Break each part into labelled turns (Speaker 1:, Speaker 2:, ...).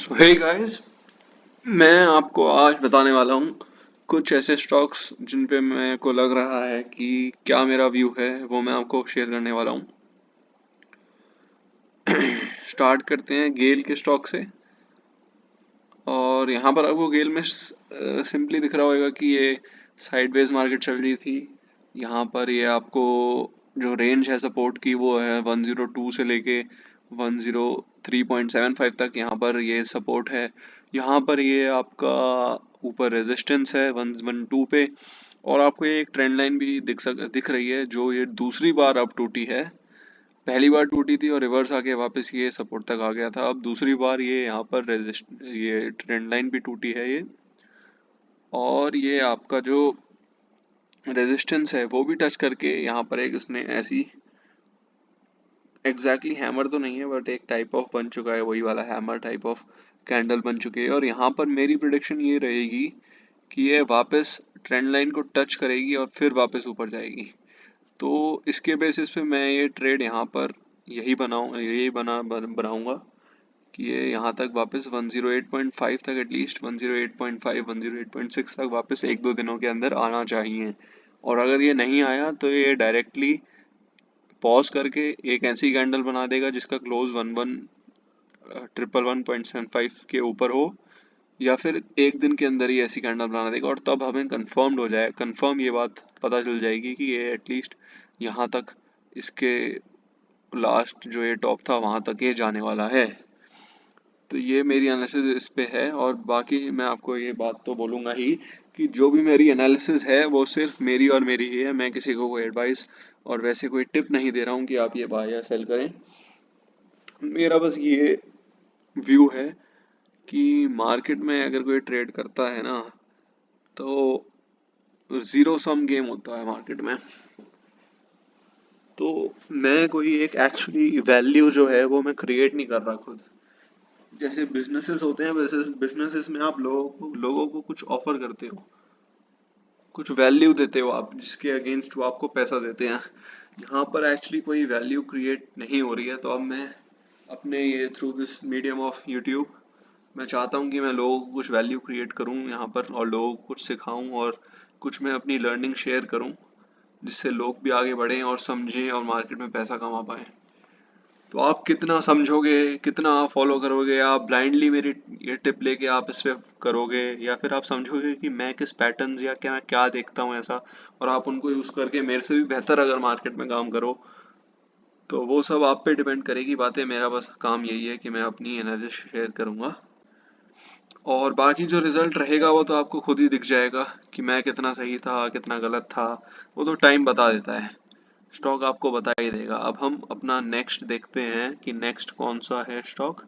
Speaker 1: Hey guys, मैं आपको आज बताने वाला हूँ कुछ ऐसे स्टॉक्स जिन पे मेरे को लग रहा है कि क्या मेरा व्यू है वो मैं आपको शेयर करने वाला हूँ। स्टार्ट करते हैं गेल के स्टॉक से। और यहाँ पर आपको गेल में सिंपली दिख रहा होगा कि ये साइडवेज मार्केट चल रही थी। यहाँ पर ये आपको जो रेंज है सपोर्ट की वो है 102 से लेके 103.75 तक। यहाँ पर ये सपोर्ट है। यहाँ पर ये आपका ऊपर रेजिस्टेंस है 112 पे। और आपको ये एक ट्रेंड लाइन भी दिख रही है जो ये दूसरी बार अब टूटी है। पहली बार टूटी थी और रिवर्स आके वापस ये सपोर्ट तक आ गया था। अब दूसरी बार ये यहाँ पर ये ट्रेंड लाइन भी टूटी है ये। और ये आपका जो रेजिस्टेंस है वो भी टच करके यहाँ पर एक इसने ऐसी एग्जैक्टली हैमर तो नहीं है बट एक टाइप ऑफ बन चुका है, वही वाला हैमर टाइप ऑफ कैंडल बन चुकी है। और यहाँ पर मेरी प्रिडिक्शन ये रहेगी कि ये वापस ट्रेंड लाइन को टच करेगी और फिर वापस ऊपर जाएगी। तो इसके बेसिस पे मैं ये ट्रेड यहाँ पर बनाऊंगा कि ये यहाँ तक वापस 108.5 तक, एटलीस्ट 108.5 108.6 तक वापस एक दो दिनों के अंदर आना चाहिए। और अगर ये नहीं आया तो ये डायरेक्टली पॉज करके एक ऐसी कैंडल बना देगा जिसका क्लोज 111.75 के ऊपर हो, या फिर एक दिन के अंदर ही ऐसी कैंडल बना देगा। और तब हमें कंफर्म ये बात पता चल जाएगी कि ये एटलीस्ट यहाँ तक, इसके लास्ट जो ये टॉप था वहां तक ये जाने वाला है। तो ये मेरी एनालिसिस इस पे है। और बाकी मैं आपको ये बात तो बोलूँगा ही कि जो भी मेरी एनालिसिस है वो सिर्फ मेरी और मेरी ही है। मैं किसी को कोई एडवाइस और वैसे कोई टिप नहीं दे रहा हूँ कि आप ये बाय या सेल करें। मेरा बस ये व्यू है कि मार्केट में अगर कोई ट्रेड करता है ना तो जीरो सम गेम होता है मार्केट में। तो मैं कोई एक एक्चुअली वैल्यू जो है वो मैं क्रिएट नहीं कर रहा खुद। जैसे बिजनेसेस होते हैं वैसे बिजनेसेस में आप लोगों को कुछ ऑफर करते हो, कुछ वैल्यू देते हो आप, जिसके अगेंस्ट वो आपको पैसा देते हैं। यहाँ पर एक्चुअली कोई वैल्यू क्रिएट नहीं हो रही है। तो अब मैं अपने ये through this medium of YouTube मैं चाहता हूँ कि मैं लोगों को कुछ वैल्यू क्रिएट करूँ यहाँ पर और लोगों को कुछ सिखाऊं और कुछ मैं अपनी लर्निंग शेयर करूँ, जिससे लोग भी आगे बढ़ें और समझें और मार्केट में पैसा कमा पाएं। तो आप कितना समझोगे, कितना आप फॉलो करोगे, आप ब्लाइंडली मेरी ये टिप लेके आप इस पे करोगे, या फिर आप समझोगे कि मैं किस पैटर्न्स या क्या क्या देखता हूँ ऐसा, और आप उनको यूज करके मेरे से भी बेहतर अगर मार्केट में काम करो, तो वो सब आप पे डिपेंड करेगी बातें। मेरा बस काम यही है कि मैं अपनी एनालिसिस शेयर करूंगा और बाकी जो रिजल्ट रहेगा वो तो आपको खुद ही दिख जाएगा कि मैं कितना सही था कितना गलत था। वो तो टाइम बता देता है, स्टॉक आपको बता ही देगा। अब हम अपना नेक्स्ट देखते हैं कि नेक्स्ट कौन सा है स्टॉक।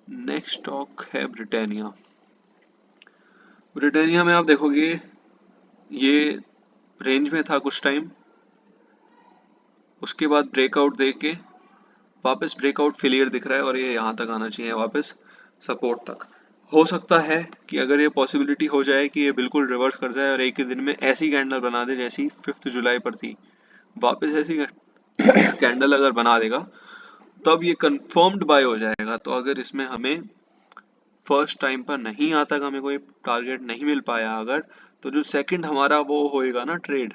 Speaker 1: नेक्स्ट स्टॉक है ब्रिटानिया। ब्रिटानिया में आप देखोगे ये रेंज में था कुछ टाइम, उसके बाद ब्रेकआउट दे के वापस ब्रेकआउट फेलियर दिख रहा है और ये यहाँ तक आना चाहिए वापस सपोर्ट तक। हो सकता है कि अगर ये पॉसिबिलिटी हो जाए कि ये बिल्कुल रिवर्स कर जाए और एक ही दिन में ऐसी कैंडल बना दे जैसी 5 जुलाई पर थी, वापस ऐसी कैंडल अगर बना देगा तब ये कंफर्म्ड बाय हो जाएगा। तो अगर इसमें हमें फर्स्ट टाइम पर नहीं आता, हमें कोई टारगेट नहीं मिल पाया अगर, तो जो सेकंड हमारा वो होएगा ना ट्रेड,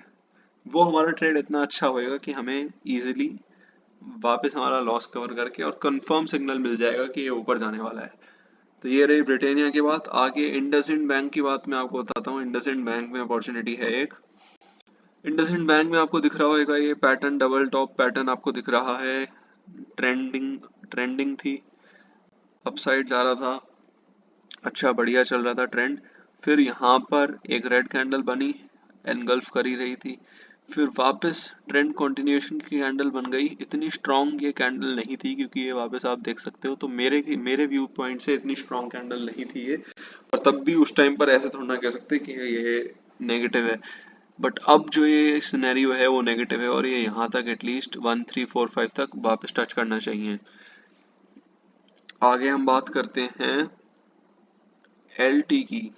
Speaker 1: वो हमारा ट्रेड इतना अच्छा होएगा कि हमें इजीली वापस हमारा लॉस कवर करके और कंफर्म सिग्नल मिल जाएगा कि ये ऊपर जाने वाला है। तो ये रही ब्रिटानिया की बात। आगे इंडसइंड बैंक की बात मैं आपको बताता हूँ। इंडसइंड बैंक में अपॉर्चुनिटी है एक। इंडसइंड बैंक में आपको दिख रहा होगा ये पैटर्न, डबल टॉप पैटर्न आपको दिख रहा है। ट्रेंडिंग ट्रेंडिंग थी, अपसाइड जा रहा था, अच्छा बढ़िया चल रहा था ट्रेंड। फिर यहाँ पर एक रेड कैंडल बनी, एनगल्फ कर ही रही थी, फिर वापस ट्रेंड कंटिन्यूएशन की कैंडल बन गई। इतनी स्ट्रॉन्ग ये कैंडल नहीं थी क्योंकि ये वापस आप देख सकते हो, तो मेरे व्यू पॉइंट से इतनी स्ट्रॉन्ग कैंडल नहीं थी ये। और तब भी उस टाइम पर ऐसे थोड़ा ना कह सकते कि ये नेगेटिव है। बट अब जो ये सिनेरियो है वो नेगेटिव है और ये यहाँ तक एटलीस्ट 1345 तक वापस टच करना चाहिए। आगे हम बात करते हैं LT की,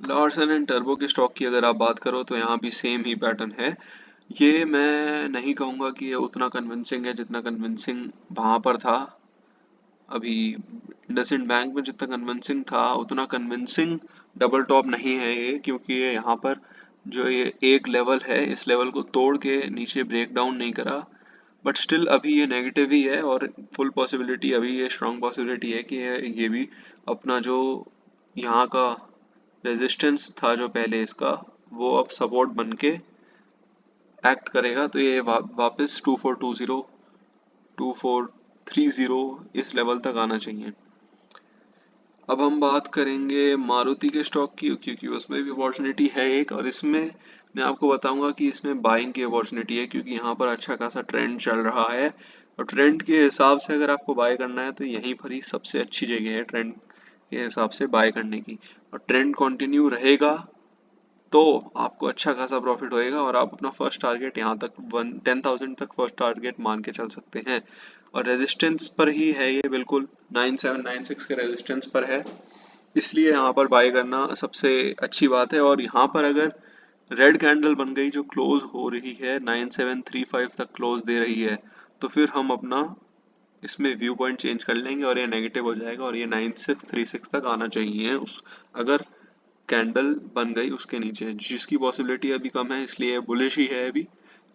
Speaker 1: लार्सन एंड टर्बो के स्टॉक की। अगर आप बात करो तो यहाँ भी सेम ही पैटर्न है। ये मैं नहीं कहूँगा कि ये उतना कन्विंसिंग है जितना कन्विंसिंग वहाँ पर था। अभी इंडसइंड बैंक में जितना कन्विंसिंग था उतना कन्विंसिंग डबल टॉप नहीं है ये, क्योंकि ये यहाँ पर जो ये एक लेवल है इस लेवल को तोड़ के नीचे ब्रेक डाउन नहीं करा, बट स्टिल अभी ये नेगेटिव ही है और फुल पॉसिबिलिटी अभी ये स्ट्रॉन्ग पॉसिबिलिटी है कि ये भी अपना जो यहाँ का रेजिस्टेंस था जो पहले इसका वो अब सपोर्ट बन के एक्ट करेगा, तो ये वापस 2420 2430 इस लेवल तक आना चाहिए। अब हम बात करेंगे मारुति के स्टॉक की, क्योंकि उसमें भी अपॉर्चुनिटी है एक, और इसमें मैं आपको बताऊंगा कि इसमें बाइंग की अपॉर्चुनिटी है, क्योंकि यहाँ पर अच्छा खासा ट्रेंड चल रहा है और ट्रेंड के हिसाब से अगर आपको बाय करना है तो यहीं पर ही सबसे अच्छी जगह है ट्रेंड के हिसाब से बाय करने की। और ट्रेंड कंटिन्यू रहेगा तो आपको अच्छा खासा प्रॉफिट होएगा और आप अपना फर्स्ट टारगेट यहाँ तक 10,000 तक फर्स्ट टारगेट मान के चल सकते हैं। और रेजिस्टेंस पर ही है ये, बिल्कुल 9796 के रेजिस्टेंस पर है, इसलिए यहाँ पर बाय करना सबसे अच्छी बात है। और यहाँ पर अगर रेड कैंडल बन गई जो क्लोज हो रही है 9735 तक क्लोज दे रही है, तो फिर हम अपना इसमें व्यू पॉइंट चेंज कर लेंगे और ये नेगेटिव हो जाएगा और ये 9636 तक आना चाहिए उस अगर कैंडल बन गई उसके नीचे, जिसकी पॉसिबिलिटी अभी कम है इसलिए बुलिश ही है अभी।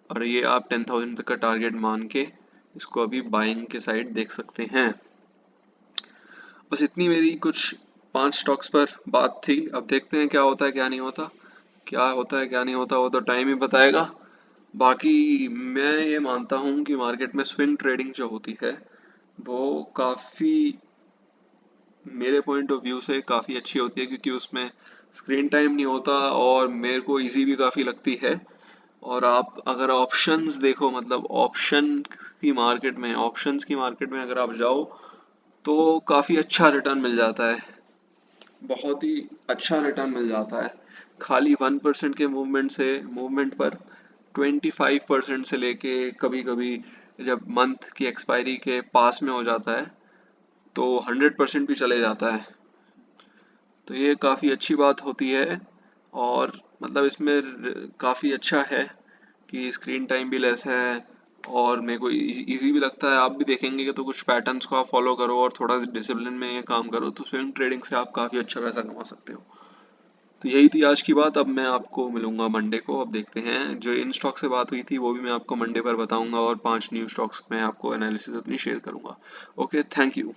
Speaker 1: और ये आप 10,000 तक का टारगेट मान के इसको अभी बाइंग के साइड देख सकते हैं। बस इतनी मेरी कुछ 5 स्टॉक्स पर बात थी। अब देखते हैं क्या होता है क्या नहीं होता, क्या होता है क्या नहीं होता वो तो टाइम ही बताएगा। बाकी मैं ये मानता हूँ कि मार्केट में स्विंग ट्रेडिंग जो होती है वो काफ़ी, मेरे पॉइंट ऑफ व्यू से काफ़ी अच्छी होती है, क्योंकि उसमें स्क्रीन टाइम नहीं होता और मेरे को इजी भी काफ़ी लगती है। और आप अगर ऑप्शंस देखो, मतलब ऑप्शंस की मार्केट में अगर आप जाओ तो काफ़ी अच्छा रिटर्न मिल जाता है, बहुत ही अच्छा रिटर्न मिल जाता है। खाली 1% के मूवमेंट पर 25% से लेके कभी कभी जब मंथ की एक्सपायरी के पास में हो जाता है तो 100% भी चले जाता है। तो ये काफ़ी अच्छी बात होती है और मतलब इसमें काफ़ी अच्छा है कि स्क्रीन टाइम भी लेस है और मेरे को इजी भी लगता है। आप भी देखेंगे कि तो कुछ पैटर्न्स को आप फॉलो करो और थोड़ा डिसिप्लिन में ये काम करो तो स्विंग ट्रेडिंग से आप काफ़ी अच्छा पैसा कमा सकते हो। तो यही थी आज की बात। अब मैं आपको मिलूंगा मंडे को। अब देखते हैं, जो इन स्टॉक से बात हुई थी वो भी मैं आपको मंडे पर बताऊंगा और 5 न्यू स्टॉक्स में आपको एनालिसिस अपनी शेयर करूंगा। Okay, thank you.